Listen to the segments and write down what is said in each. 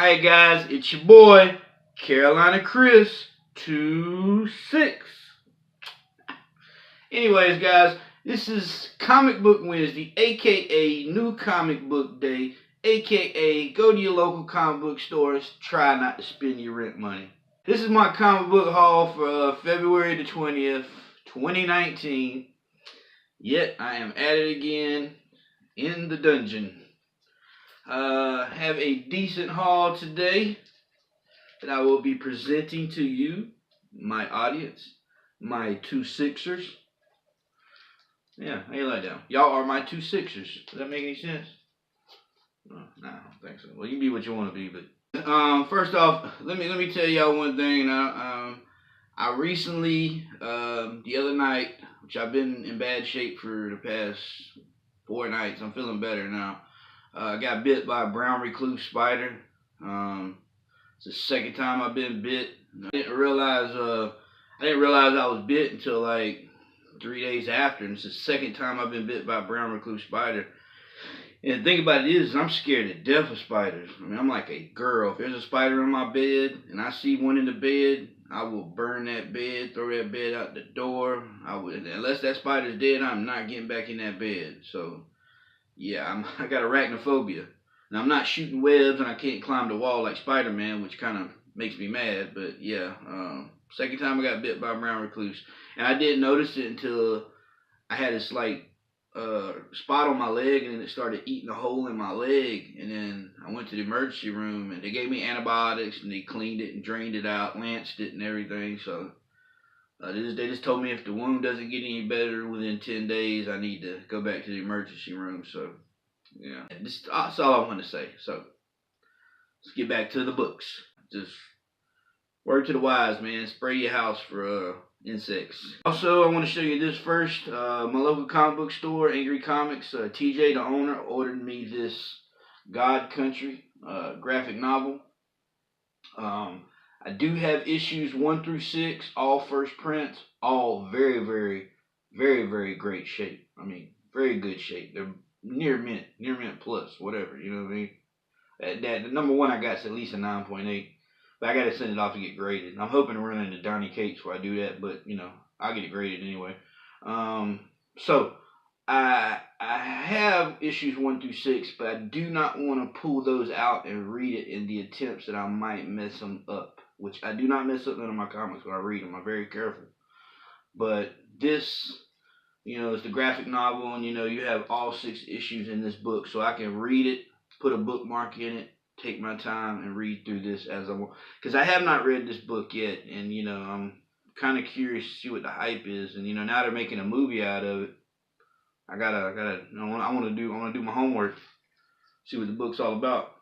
Alright guys, it's your boy, CarolinaChris26. Anyways guys, this is Comic Book Wednesday, aka New Comic Book Day, aka go to your local comic book stores, try not to spend your rent money. This is my comic book haul for February the 20th, 2019. Yet I am at it again in the dungeon. Have a decent haul today that I will be presenting to you, my audience, my two Sixers. Yeah, how you like that? Y'all are my two Sixers. Does that make any sense? No, I don't think so. Well, you can be what you want to be, but first off, let me tell y'all one thing. Now, I recently, the other night, which I've been in bad shape for the past 4 nights. I'm feeling better now. I got bit by a brown recluse spider. It's the second time I've been bit. I didn't realize I was bit until like 3 days after, and it's the second time I've been bit by a brown recluse spider. And the thing about it is, I'm scared to death of spiders. I mean, I'm like a girl. If there's a spider in my bed and I see one in the bed, I will burn that bed, throw that bed out the door. Unless that spider's dead, I'm not getting back in that bed. So yeah, I got arachnophobia. And I'm not shooting webs and I can't climb the wall like Spider-Man, which kind of makes me mad. But yeah, second time I got bit by a brown recluse. And I didn't notice it until I had this like spot on my leg, and then it started eating a hole in my leg. And then I went to the emergency room and they gave me antibiotics and they cleaned it and drained it out, lanced it and everything. So they just told me if the wound doesn't get any better within 10 days, I need to go back to the emergency room. So, yeah, that's all I want to say. So, let's get back to the books. Just word to the wise, man. Spray your house for insects. Also, I want to show you this first. My local comic book store, Angry Comics, TJ, the owner, ordered me this God Country graphic novel. I do have issues 1 through 6, all first prints, all very, very, very, very great shape. I mean, very good shape. They're near mint plus, whatever, you know what I mean? The number 1 I got is at least a 9.8, but I got to send it off to get graded. I'm hoping to run into Donnie Cates where I do that, but, you know, I'll get it graded anyway. So, I have issues 1 through 6, but I do not want to pull those out and read it in the attempts that I might mess them up. Which I do not mess up none of my comics when I read them. I'm very careful. But this, you know, is the graphic novel, and you know, you have all 6 issues in this book, so I can read it, put a bookmark in it, take my time, and read through this as I want. Because I have not read this book yet, and you know, I'm kind of curious to see what the hype is. And you know, now they're making a movie out of it. I want to do my homework, see what the book's all about.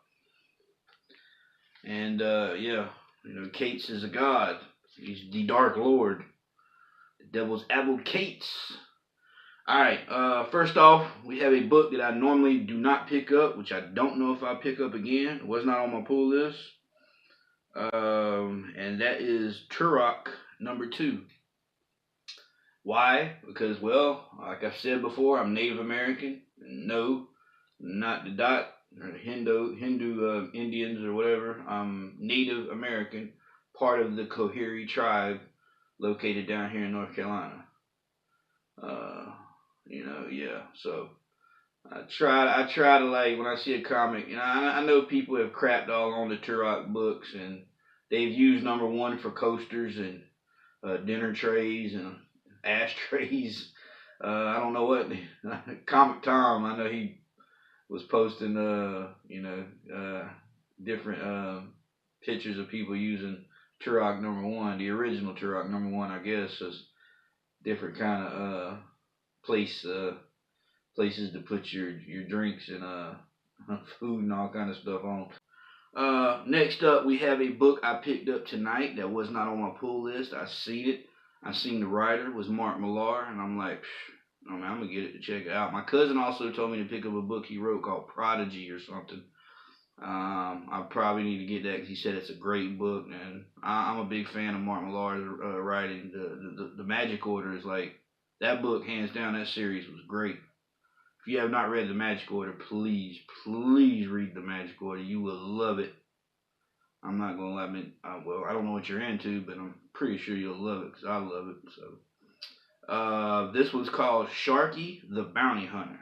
And yeah. You know, Cates is a god. He's the Dark Lord. The Devil's Advocates. Alright, first off, we have a book that I normally do not pick up, which I don't know if I'll pick up again. It was not on my pull list. And that is Turok #2. Why? Because, well, like I've said before, I'm Native American. No, not the dot. Or Hindu Indians or whatever. I'm Native American, part of the Cohery tribe located down here in North Carolina. You know, yeah. So I try to, like, when I see a comic, you know, I know people have crapped all on the Turok books, and they've used #1 for coasters and dinner trays and ashtrays. I don't know what Comic Tom. I know he was posting, you know, different pictures of people using Turok #1, the original Turok #1, I guess, as different kind of places to put your drinks and food and all kind of stuff on. Next up, we have a book I picked up tonight that was not on my pull list. I seen it. I seen the writer was Mark Millar, and I'm like, I mean, I'm going to get it to check it out. My cousin also told me to pick up a book he wrote called Prodigy or something. I probably need to get that because he said it's a great book. And I'm a big fan of Mark Millar's writing. The Magic Order is like, that book, hands down, that series was great. If you have not read The Magic Order, please read The Magic Order. You will love it. I'm not gonna lie, well, I don't know what you're into, but I'm pretty sure you'll love it because I love it. So, this one's called Sharky the Bounty Hunter.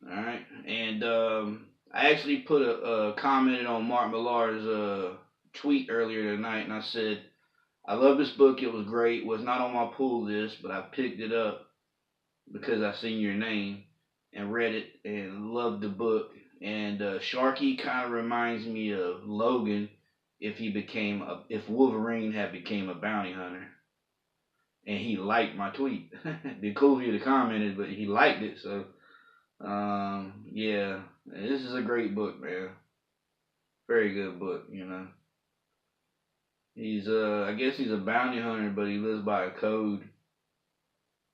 All right, and I actually put a commented on Mark Millar's tweet earlier tonight, and I said I love this book. It was great. It was not on my pull list, but I picked it up because I seen your name and read it and loved the book. And Sharky kind of reminds me of Logan if Wolverine had became a bounty hunter. And he liked my tweet. The cool view commented, but he liked it. So yeah, this is a great book, man. Very good book, you know. He's I guess he's a bounty hunter, but he lives by a code.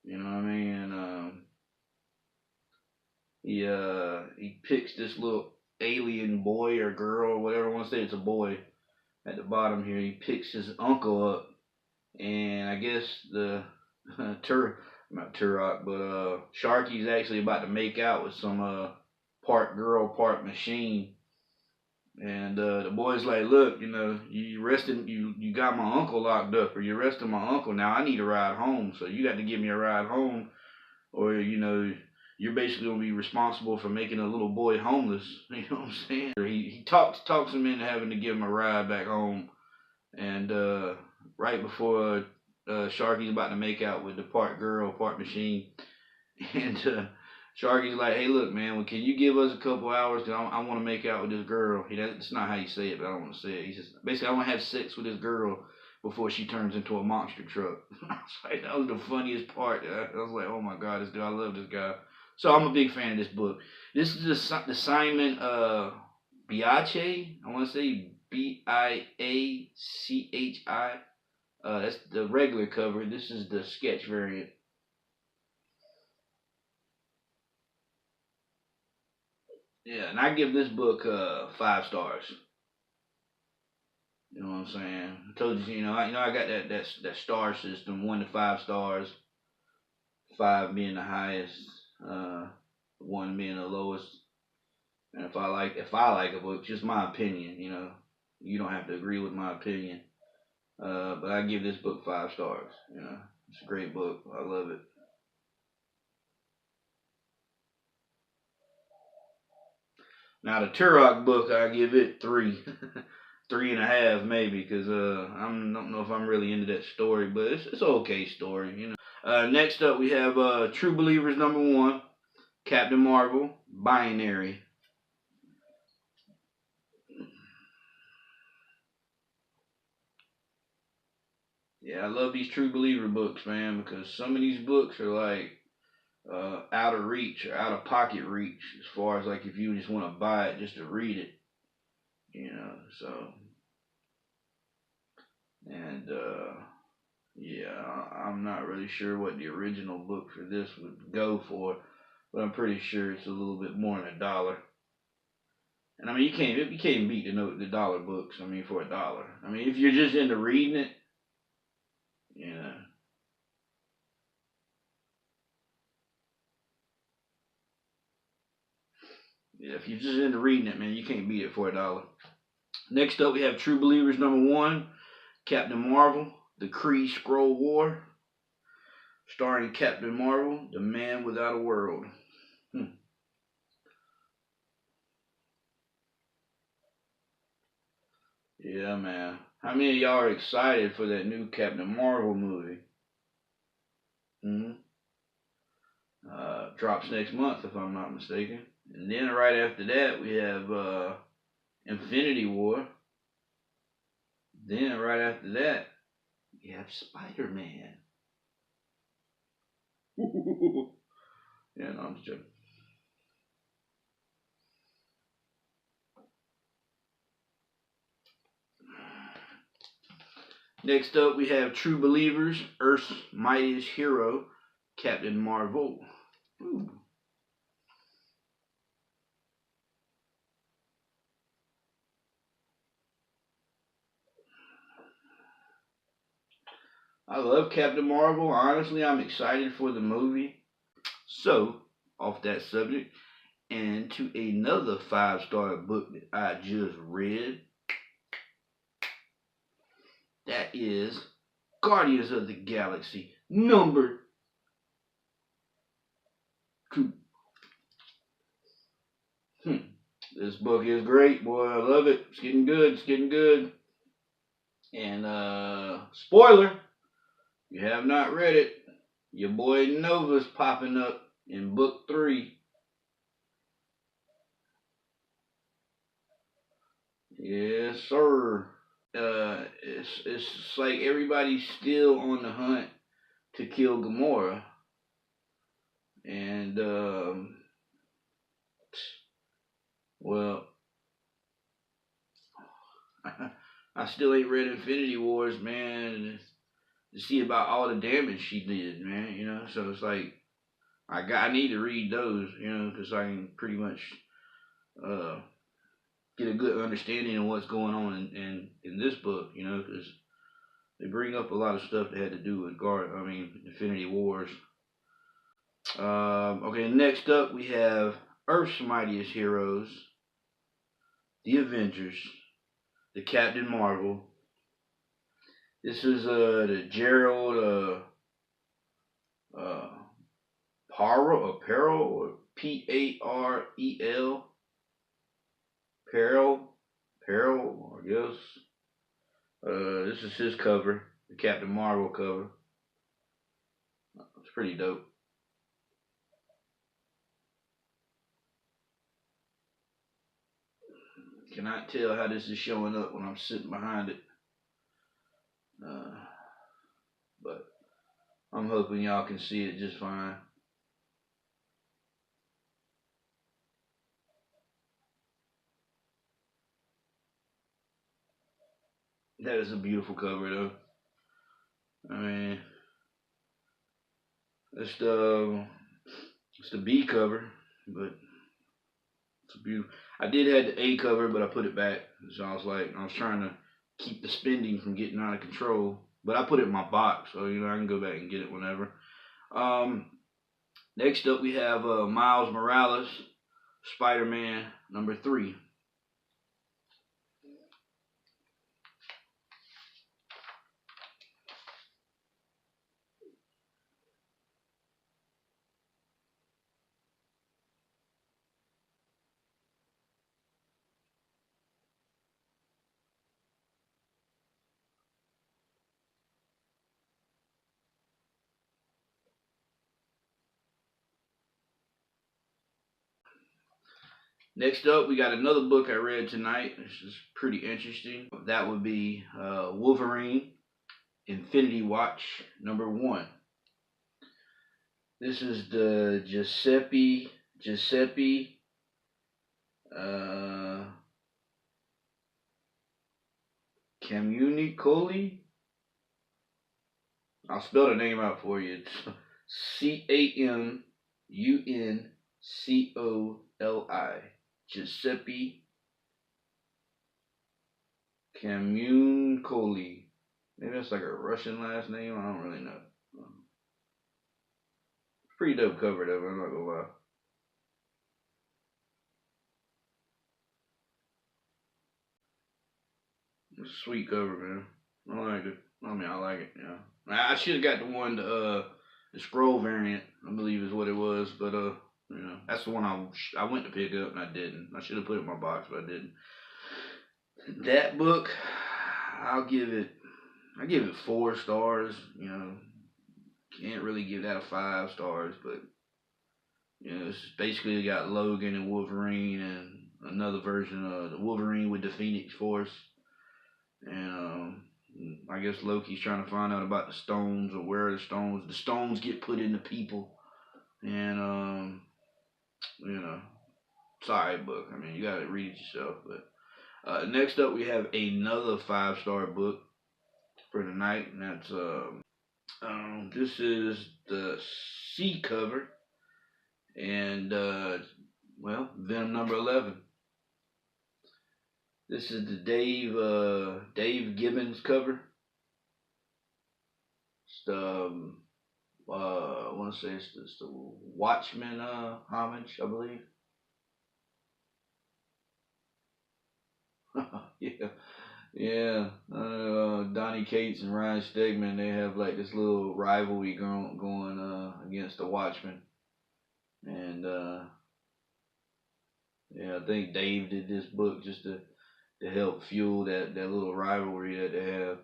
You know what I mean? And he picks this little alien boy or girl or whatever I want to say. It's a boy at the bottom here. He picks his uncle up, and I guess the not Turok, but Sharky's actually about to make out with some part girl, part machine. And the boy's like, look, you know, you got my uncle locked up, or you're arresting my uncle. Now I need a ride home, so you got to give me a ride home, or you know, you're basically gonna be responsible for making a little boy homeless. You know what I'm saying? He talks him into having to give him a ride back home, and right before Sharky's about to make out with the part girl, part machine, and Sharky's like, hey, look, man, well, can you give us a couple hours? Cause I want to make out with this girl. That's not how you say it, but I don't want to say it. He says, basically, I want to have sex with this girl before she turns into a monster truck. I was like, that was the funniest part. I was like, oh my God, this dude, I love this guy. So I'm a big fan of this book. This is the Simon Biachi. I want to say Biachi. That's the regular cover. This is the sketch variant. Yeah, and I give this book 5 stars. You know what I'm saying? I told you, I got that star system, 1 to 5 stars, 5 being the highest, 1 being the lowest. And if I like a book, just my opinion, you don't have to agree with my opinion. But I give this book 5 stars. It's a great book. I love it. Now the Turok book, I give it 3, 3.5 maybe, because I don't know if I'm really into that story, but it's an okay story. Next up we have True Believers #1, Captain Marvel, Binary. Yeah, I love these True Believer books, man, because some of these books are like out of reach or out of pocket reach as far as like if you just want to buy it just to read it, so. And yeah, I'm not really sure what the original book for this would go for, but I'm pretty sure it's a little bit more than $1. And I mean, you can't beat the dollar books. I mean, for $1. I mean, if you're just into reading it, you know. Yeah, if you're just into reading it, man, you can't beat it for $1. Next up, we have True Believers #1, Captain Marvel, The Kree Skrull War, starring Captain Marvel, the Man Without a World. Yeah, man. How many of y'all are excited for that new Captain Marvel movie? Drops next month, if I'm not mistaken. And then right after that, we have Infinity War. Then right after that, you have Spider-Man. Yeah, no, I'm just joking. Next up, we have True Believers, Earth's Mightiest Hero, Captain Marvel. Ooh. I love Captain Marvel. Honestly, I'm excited for the movie. So, off that subject, and to another 5-star book that I just read, that is Guardians of the Galaxy number 2. This book is great, boy. I love it. It's getting good. It's getting good. And spoiler, you have not read it. Your boy Nova's popping up in book 3. Yes, sir. It's like everybody's still on the hunt to kill Gamora, and well, I still ain't read Infinity Wars, man, to see about all the damage she did, man. You know, so it's like I need to read those, you know, because I can pretty much get a good understanding of what's going on in this book, you know, because they bring up a lot of stuff that had to do with Infinity Wars. Okay, next up we have Earth's Mightiest Heroes, the Avengers, the Captain Marvel. This is the Gerald Parel or Parel. Peril, I guess. This is his cover, the Captain Marvel cover. It's pretty dope. Cannot tell how this is showing up when I'm sitting behind it. But I'm hoping y'all can see it just fine. That is a beautiful cover, though. I mean, it's the B cover, but it's a beautiful. I did have the A cover, but I put it back. So I was trying to keep the spending from getting out of control. But I put it in my box, so you know I can go back and get it whenever. Next up we have Miles Morales, Spider-Man number 3. Next up, we got another book I read tonight. This is pretty interesting. That would be Wolverine, Infinity Watch, number 1. This is the Giuseppe Camuncoli. I'll spell the name out for you. It's Camuncoli. Giuseppe Camuncoli. Maybe that's like a Russian last name. I don't really know. Pretty dope cover though, I'm not gonna lie. It's a sweet cover, man. I like it. I like it, yeah. I should have got the one, the scroll variant, I believe is what it was, but you know, that's the one I went to pick up and I didn't. I should have put it in my box, but I didn't. That book, I give it 4 stars. You know, can't really give that a 5 stars, but you know, it's basically got Logan and Wolverine and another version of the Wolverine with the Phoenix Force, and I guess Loki's trying to find out about the stones or where the stones get put into people, and you know, sorry book. I mean, you gotta read it yourself. But next up, we have another 5-star book for the night, and that's this is the C cover, and well, Venom number 11. This is the Dave Gibbons cover. It's the I want to say it's the Watchmen homage, I believe. Yeah, Yeah, Donnie Cates and Ryan Stegman, they have like this little rivalry going against the Watchmen, and yeah, I think Dave did this book just to help fuel that little rivalry that they have.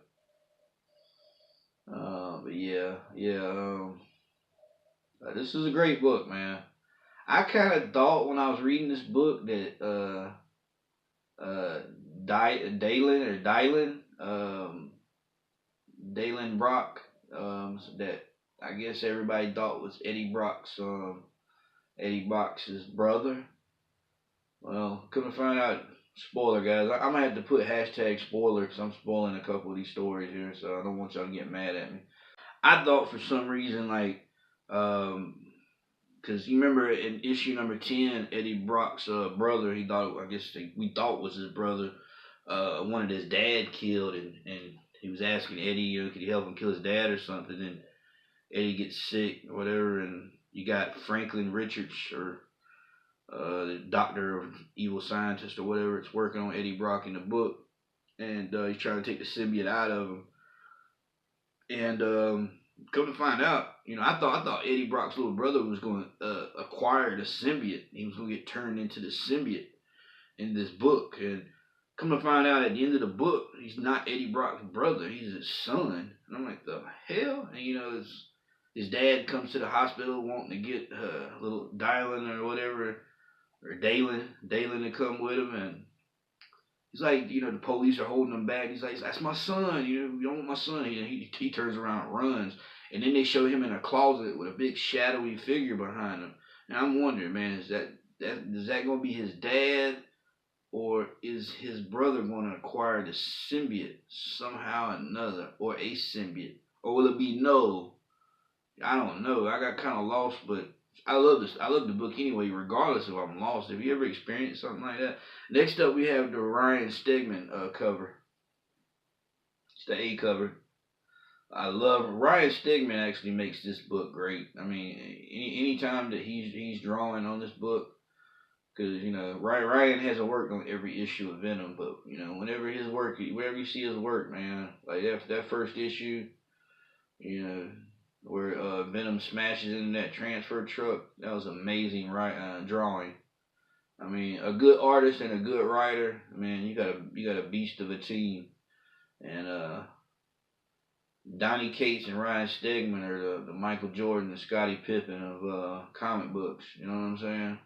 But this is a great book, man. I kind of thought when I was reading this book that uh, Dalen Brock, that I guess everybody thought was Eddie Brock's brother. Well, come to find out, spoiler guys, I'm gonna have to put hashtag spoiler because I'm spoiling a couple of these stories here, so I don't want y'all to get mad at me. I thought for some reason like, because you remember in issue number 10, Eddie Brock's brother, we thought was his brother, wanted his dad killed, and he was asking Eddie, could he help him kill his dad or something, and Eddie gets sick or whatever, and you got Franklin Richards or the doctor or evil scientist or whatever, it's working on Eddie Brock in the book, and he's trying to take the symbiote out of him, and come to find out, I thought Eddie Brock's little brother was going to acquire the symbiote. He was going to get turned into the symbiote in this book, and come to find out at the end of the book, he's not Eddie Brock's brother. He's his son. And I'm like, the hell? And his dad comes to the hospital wanting to get little Dylan or whatever, or Dalen to come with him, and he's like, the police are holding him back. He's like, that's my son. You don't want my son. He turns around and runs. And then they show him in a closet with a big shadowy figure behind him. And I'm wondering, man, is that going to be his dad? Or is his brother going to acquire the symbiote somehow or another? Or a symbiote? Or will it be no? I don't know. I got kind of lost, but I love this. I love the book anyway, regardless if I'm lost. Have you ever experienced something like that? Next up, we have the Ryan Stegman cover. It's the A cover. I love Ryan Stegman. Actually makes this book great. I mean, any time that he's drawing on this book, because Ryan hasn't worked on every issue of Venom, but whenever you see his work, man, like that first issue, where Venom smashes into that transfer truck, that was amazing, drawing. I mean, a good artist and a good writer, man, you got a beast of a team. And Donnie Cates and Ryan Stegman are the Michael Jordan and Scottie Pippen of comic books. You know what I'm saying?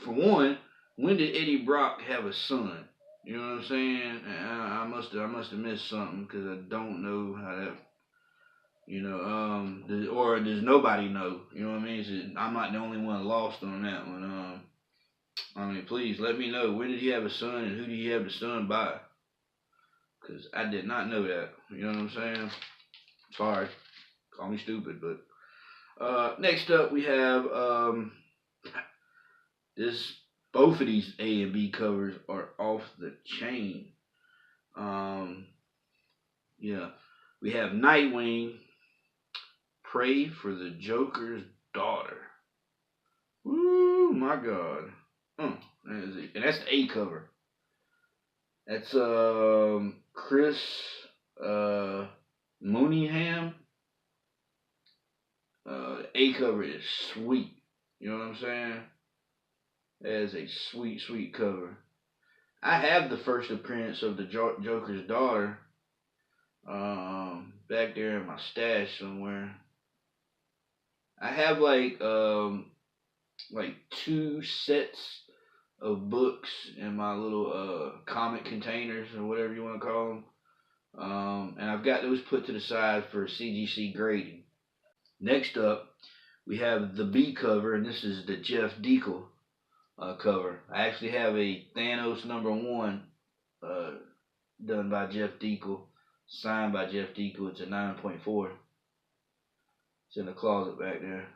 For one, when did Eddie Brock have a son? You know what I'm saying? I must have missed something because I don't know how that. Or does nobody know? You know what I mean? I'm not the only one lost on that one. I mean, please let me know, when did he have a son and who did he have the son by? Because I did not know that. You know what I'm saying? Sorry. Call me stupid, but next up we have both of these A and B covers are off the chain. Yeah. We have Nightwing, Pray for the Joker's Daughter. Woo, my God. And that's the A cover. That's Chris Mooneyham. A cover is sweet. You know what I'm saying? That is a sweet, sweet cover. I have the first appearance of the Joker's Daughter back there in my stash somewhere. I have like 2 sets of books in my little comic containers or whatever you want to call them. And I've got those put to the side for CGC grading. Next up, we have the B cover, and this is the Jeff Deacle cover. I actually have a Thanos #1 done by Jeff Deacle, signed by Jeff Deacle. It's a 9.4. It's in the closet back there.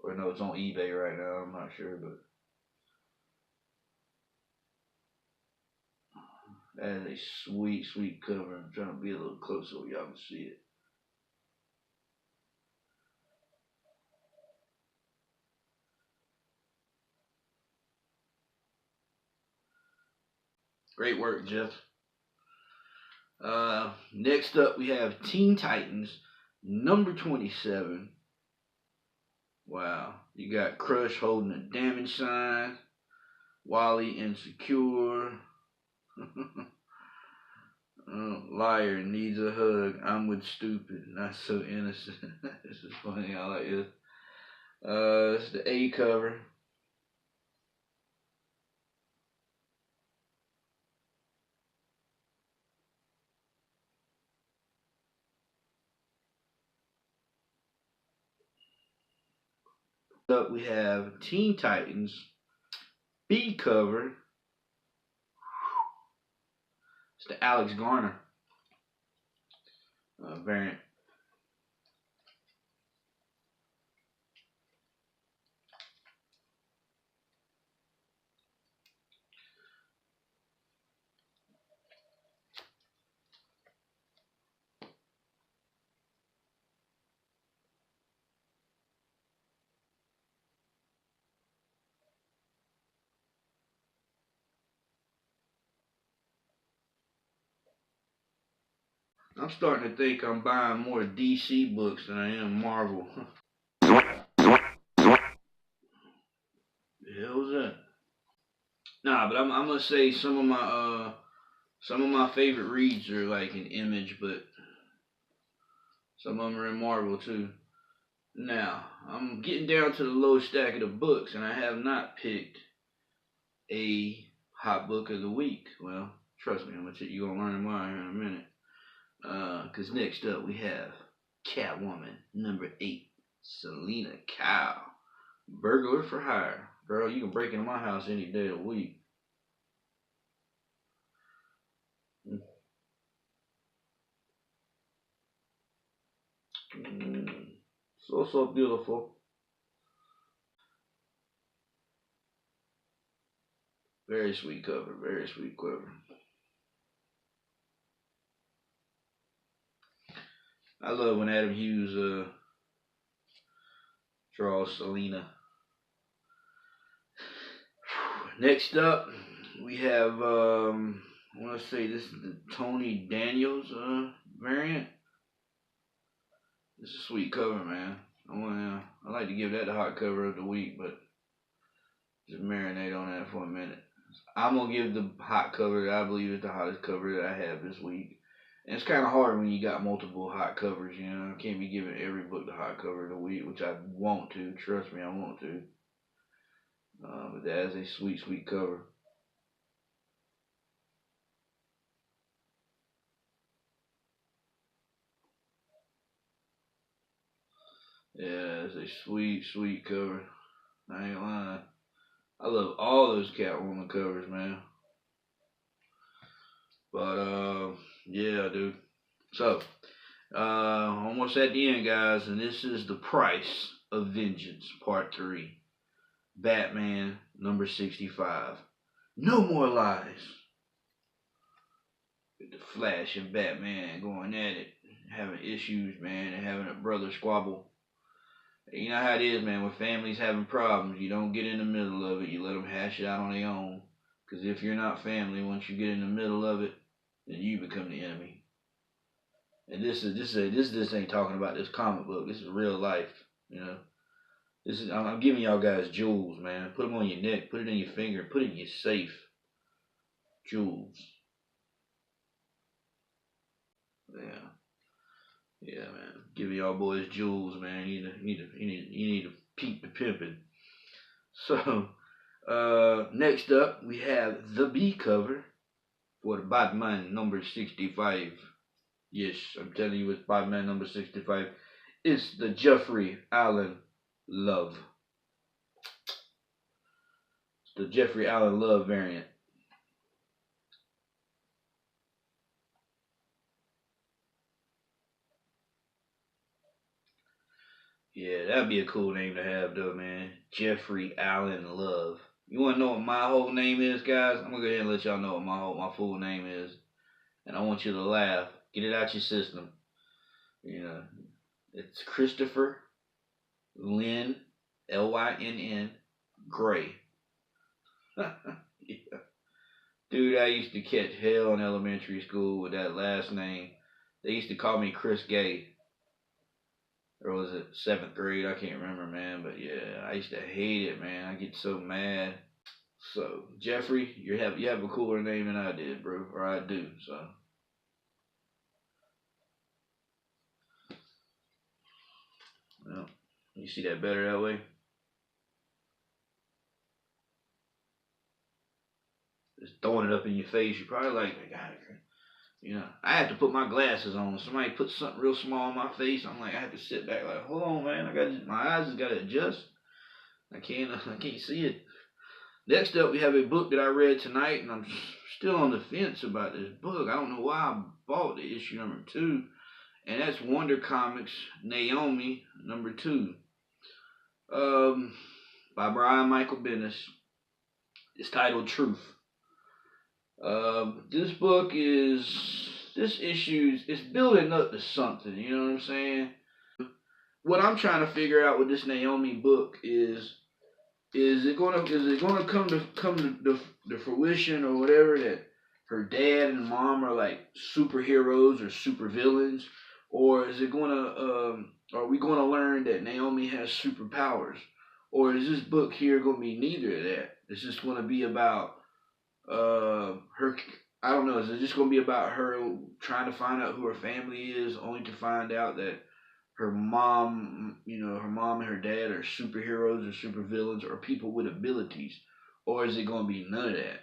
Or no, it's on eBay right now. I'm not sure, but that is a sweet, sweet cover. I'm trying to be a little closer so y'all can see it. Great work, Jeff. Next up, we have Teen Titans, number 27. Wow. You got Crush holding a damage sign. Wally insecure. Liar needs a hug. I'm with stupid. Not so innocent. This is funny. I like this. It's the A cover. Up we have Teen Titans B cover. It's the Alex Garner variant. I'm starting to think I'm buying more DC books than I am Marvel. The hell was that? Nah, but I'm gonna say some of my favorite reads are like in Image, but some of them are in Marvel too. Now I'm getting down to the low stack of the books, and I have not picked a hot book of the week. Well, trust me, you're gonna learn why here in a minute. Cause next up we have Catwoman number 8, Selena Kyle, burglar for hire. Girl, you can break into my house any day of the week. So beautiful. Very sweet cover. Very sweet cover. I love when Adam Hughes draws Selena. Next up, we have I want to say this is the Tony Daniels variant. This is a sweet cover, man. I like to give that the hot cover of the week, but just marinate on that for a minute. I'm gonna give the hot cover that I believe is the hottest cover that I have this week. And it's kind of hard when you got multiple hot covers, you know. I can't be giving every book the hot cover of the week, which I want to. Trust me, I want to. But that is a sweet, sweet cover. Yeah, it's a sweet, sweet cover. I ain't lying. I love all those Catwoman covers, man. But yeah, dude. So, almost at the end, guys, and this is The Price of Vengeance, Part 3. Batman, number 65. No more lies. With the Flash and Batman going at it, having issues, man, and having a brother squabble. You know how it is, man, when families having problems, you don't get in the middle of it, you let them hash it out on their own. Because if you're not family, once you get in the middle of it, then you become the enemy. And this ain't talking about this comic book. This is real life, you know. I'm giving y'all guys jewels, man. Put them on your neck, put it in your finger, put it in your safe. Jewels. Yeah. Yeah, man. Giving y'all boys jewels, man. You need to peep the pimping. So, next up we have the B cover for the Batman number 65. Yes, I'm telling you, it's Batman number 65. It's the Jeffrey Allen Love. It's the Jeffrey Allen Love variant. Yeah, that'd be a cool name to have, though, man. Jeffrey Allen Love. You want to know what my whole name is, guys? I'm gonna go ahead and let y'all know what my full name is, and I want you to laugh. Get it out your system. You know, it's Christopher Lynn Lynn Gray. Yeah. Dude, I used to catch hell in elementary school with that last name. They used to call me Chris Gay. Or was it 7th grade? I can't remember, man. But yeah, I used to hate it, man. I get so mad. So, Jeffrey, you have a cooler name than I did, bro. Or I do, so. Well, you see that better that way? Just throwing it up in your face. You're probably like, God, you know, I have to put my glasses on. Somebody put something real small on my face. I'm like, I have to sit back like, hold on, man. My eyes just gotta adjust. I can't see it. Next up, we have a book that I read tonight, and I'm still on the fence about this book. I don't know why I bought the issue number 2, and that's Wonder Comics Naomi number 2, by Brian Michael Bendis. It's titled Truth. This book this issue is building up to something. You know what I'm saying? What I'm trying to figure out with this Naomi book is it gonna come to fruition or whatever that her dad and mom are like superheroes or supervillains, or is it gonna are we gonna learn that Naomi has superpowers, or is this book here gonna be neither of that? It's just gonna be about her. I don't know. Is it just gonna be about her trying to find out who her family is, only to find out that her mom, her mom and her dad are superheroes or supervillains or people with abilities, or is it gonna be none of that?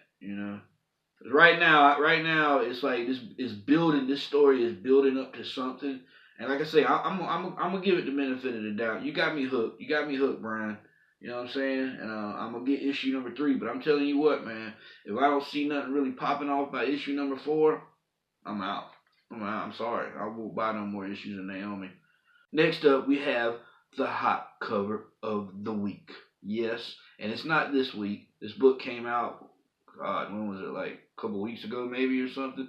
Right now, it's like this is building. This story is building up to something, and like I say, I'm gonna give it the benefit of the doubt. You got me hooked. You got me hooked, Brian. You know what I'm saying? And I'm gonna get issue number 3. But I'm telling you what, man. If I don't see nothing really popping off by issue number 4, I'm out. I'm sorry. I won't buy no more issues of Naomi. Next up, we have the hot cover of the week. Yes, and it's not this week. This book came out, God, when was it? Like a couple weeks ago, maybe, or something.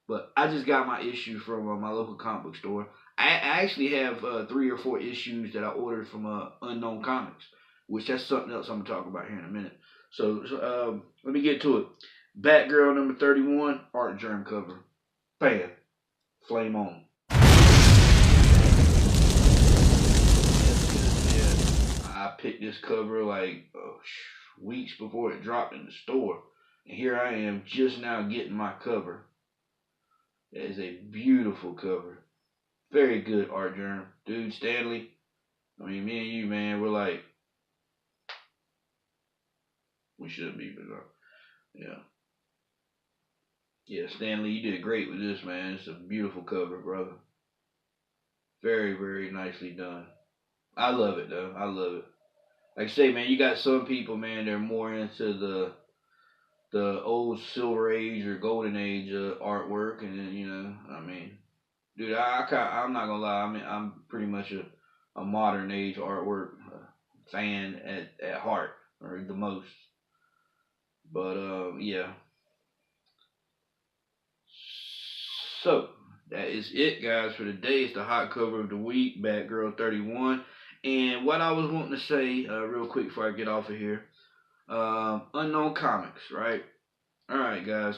But I just got my issue from my local comic book store. I actually have 3 or 4 issues that I ordered from Unknown Comics, which that's something else I'm going to talk about here in a minute. So let me get to it. Batgirl number 31, art germ cover. Bam. Flame on. I picked this cover like weeks before it dropped in the store. And here I am just now getting my cover. It is a beautiful cover. Very good art germ. Dude, Stanley, I mean, me and you, man, we're like, we should be, but yeah. Yeah, Stanley, you did great with this, man. It's a beautiful cover, brother. Very, very nicely done. I love it, though. I love it. Like I say, man, you got some people, man, they're more into the old Silver Age or Golden Age artwork, and then, I mean, dude, I'm not gonna lie. I mean, I'm pretty much a modern age artwork fan at heart, or the most. But yeah. So that is it, guys, for today. It's the hot cover of the week, Batgirl 31. And what I was wanting to say, real quick before I get off of here, Unknown Comics, right? All right, guys.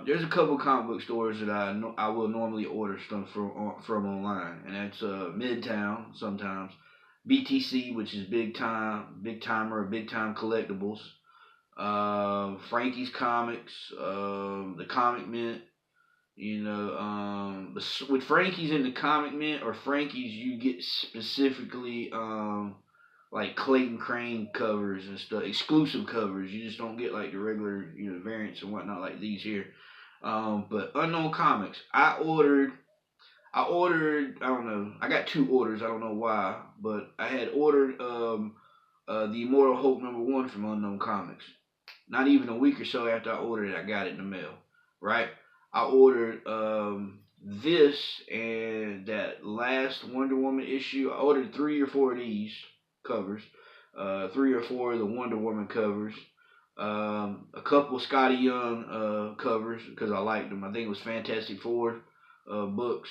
There's a couple comic book stores that I will normally order stuff from online, and that's Midtown sometimes, BTC, which is Big Time Collectibles, Frankie's Comics, the Comic Mint. With Frankie's in the Comic Mint or Frankie's, you get specifically like Clayton Crane covers and stuff, exclusive covers. You just don't get like the regular, variants and whatnot like these here. But Unknown Comics, I ordered, I don't know, I got 2 orders, I don't know why, but I had ordered the Immortal Hulk number 1 from Unknown Comics. Not even a week or so after I ordered it, I got it in the mail, right? I ordered this and that last Wonder Woman issue. I ordered 3 or 4 of these covers, 3 or 4 of the Wonder Woman covers, a couple of Scotty Young covers because I liked them. I think it was Fantastic Four books,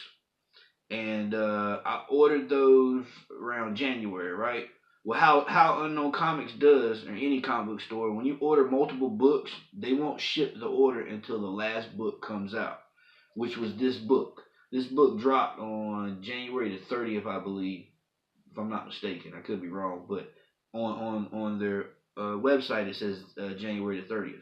and I ordered those around January, right? Well, how Unknown Comics does, or any comic book store, when you order multiple books, they won't ship the order until the last book comes out, which was this book. This book dropped on January the 30th, I believe, if I'm not mistaken. I could be wrong, but on their website it says January the 30th.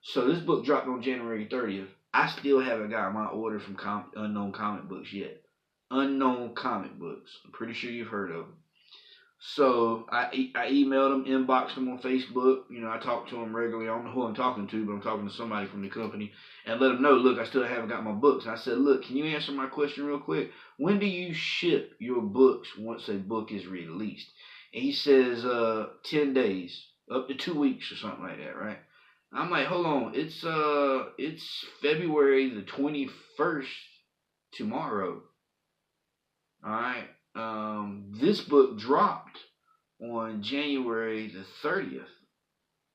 So this book dropped on January 30th. I still haven't got my order from Unknown Comic Books yet. Unknown Comic Books. I'm pretty sure you've heard of them. So I emailed them, inboxed them on Facebook. You know, I talk to them regularly. I don't know who I'm talking to, but I'm talking to somebody from the company, and let them know, look, I still haven't got my books. And I said, look, can you answer my question real quick? When do you ship your books once a book is released? And he says 10 days, up to 2 weeks or something like that, right? I'm like, hold on, it's February the 21st tomorrow. All right. This book dropped on January the 30th.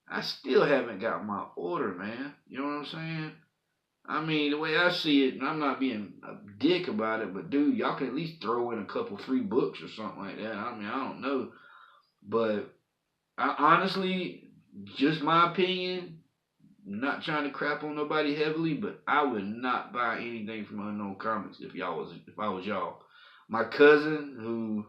I still haven't got my order, man. You know what I'm saying? I mean, the way I see it, and I'm not being a dick about it, but dude, y'all can at least throw in a couple free books or something like that. I mean, I don't know. But I honestly, just my opinion, not trying to crap on nobody heavily, but I would not buy anything from Unknown Comics if I was y'all. My cousin, who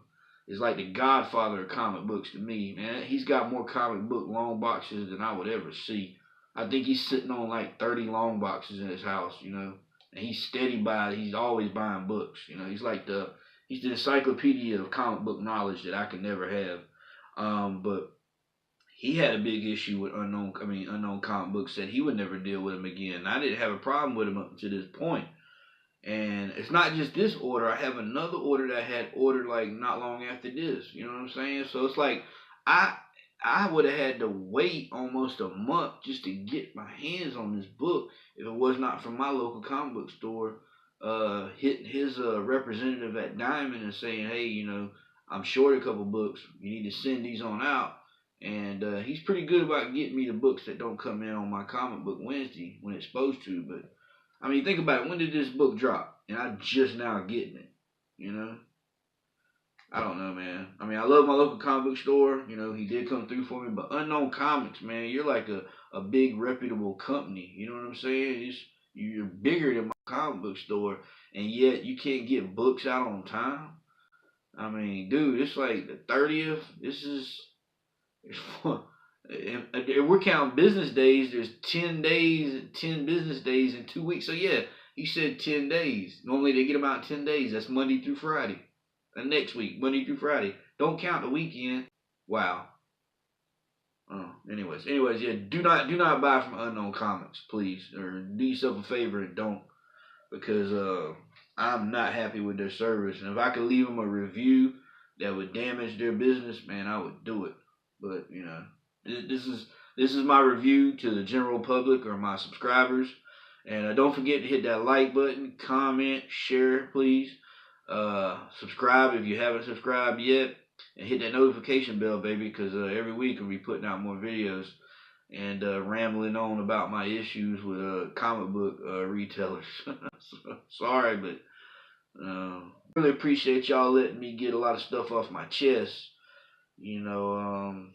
is like the godfather of comic books to me, man, he's got more comic book long boxes than I would ever see. I think he's sitting on like 30 long boxes in his house, you know, and he's he's always buying books, you know. He's the encyclopedia of comic book knowledge that I could never have. But he had a big issue with Unknown Comic Books, said he would never deal with him again. And I didn't have a problem with him up to this point. And it's not just this order. I have another order that I had ordered like not long after this. You know what I'm saying? So it's like I would have had to wait almost a month just to get my hands on this book if it was not from my local comic book store hitting his representative at Diamond and saying, hey, you know, I'm short a couple books. You need to send these on out. And he's pretty good about getting me the books that don't come in on my Comic Book Wednesday when it's supposed to. But I mean, think about it. When did this book drop? And I'm just now getting it, you know? I don't know, man. I mean, I love my local comic book store. You know, he did come through for me. But Unknown Comics, man, you're like a big reputable company. You know what I'm saying? You're bigger than my comic book store. And yet you can't get books out on time. I mean, dude, it's like the 30th. If we're counting business days, there's 10 business days in 2 weeks. So yeah, he said 10 days. Normally they get them out in 10 days. That's Monday through Friday. And next week, Monday through Friday. Don't count the weekend. Wow. Anyways, yeah, do not buy from Unknown Comics, please. Or do yourself a favor and don't. Because I'm not happy with their service. And if I could leave them a review that would damage their business, man, I would do it. But, you know, this is my review to the general public or my subscribers. And don't forget to hit that like button, comment, share, please. Subscribe if you haven't subscribed yet. And hit that notification bell, baby, because every week I'll be putting out more videos and rambling on about my issues with comic book retailers. Sorry, but really appreciate y'all letting me get a lot of stuff off my chest. You know,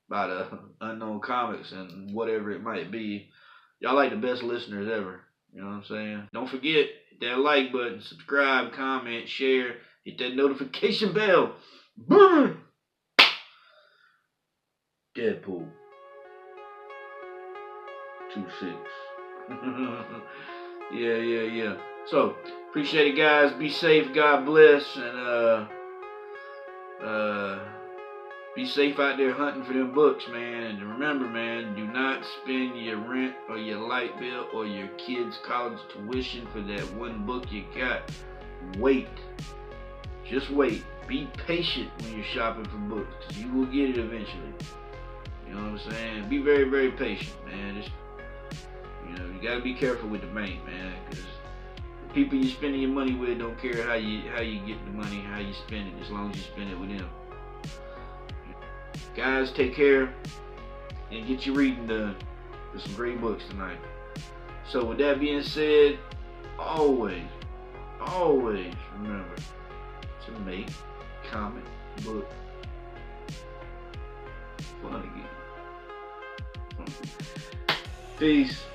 about Unknown Comics and whatever it might be. Y'all like the best listeners ever. You know what I'm saying? Don't forget, hit that like button, subscribe, comment, share, hit that notification bell. Boom! Deadpool 26. Yeah. So, appreciate it, guys. Be safe. God bless. And, be safe out there hunting for them books, man. And remember, man, do not spend your rent or your light bill or your kids' college tuition for that one book you got. Wait. Just wait. Be patient when you're shopping for books, because you will get it eventually. You know what I'm saying? Be very, very patient, man. Just, you know, you got to be careful with the bank, man, because the people you're spending your money with don't care how you get the money, how you spend it, as long as you spend it with them. Guys, take care and get your reading done. There's some great books tonight. So with that being said, always remember to make comic book fun again. Peace.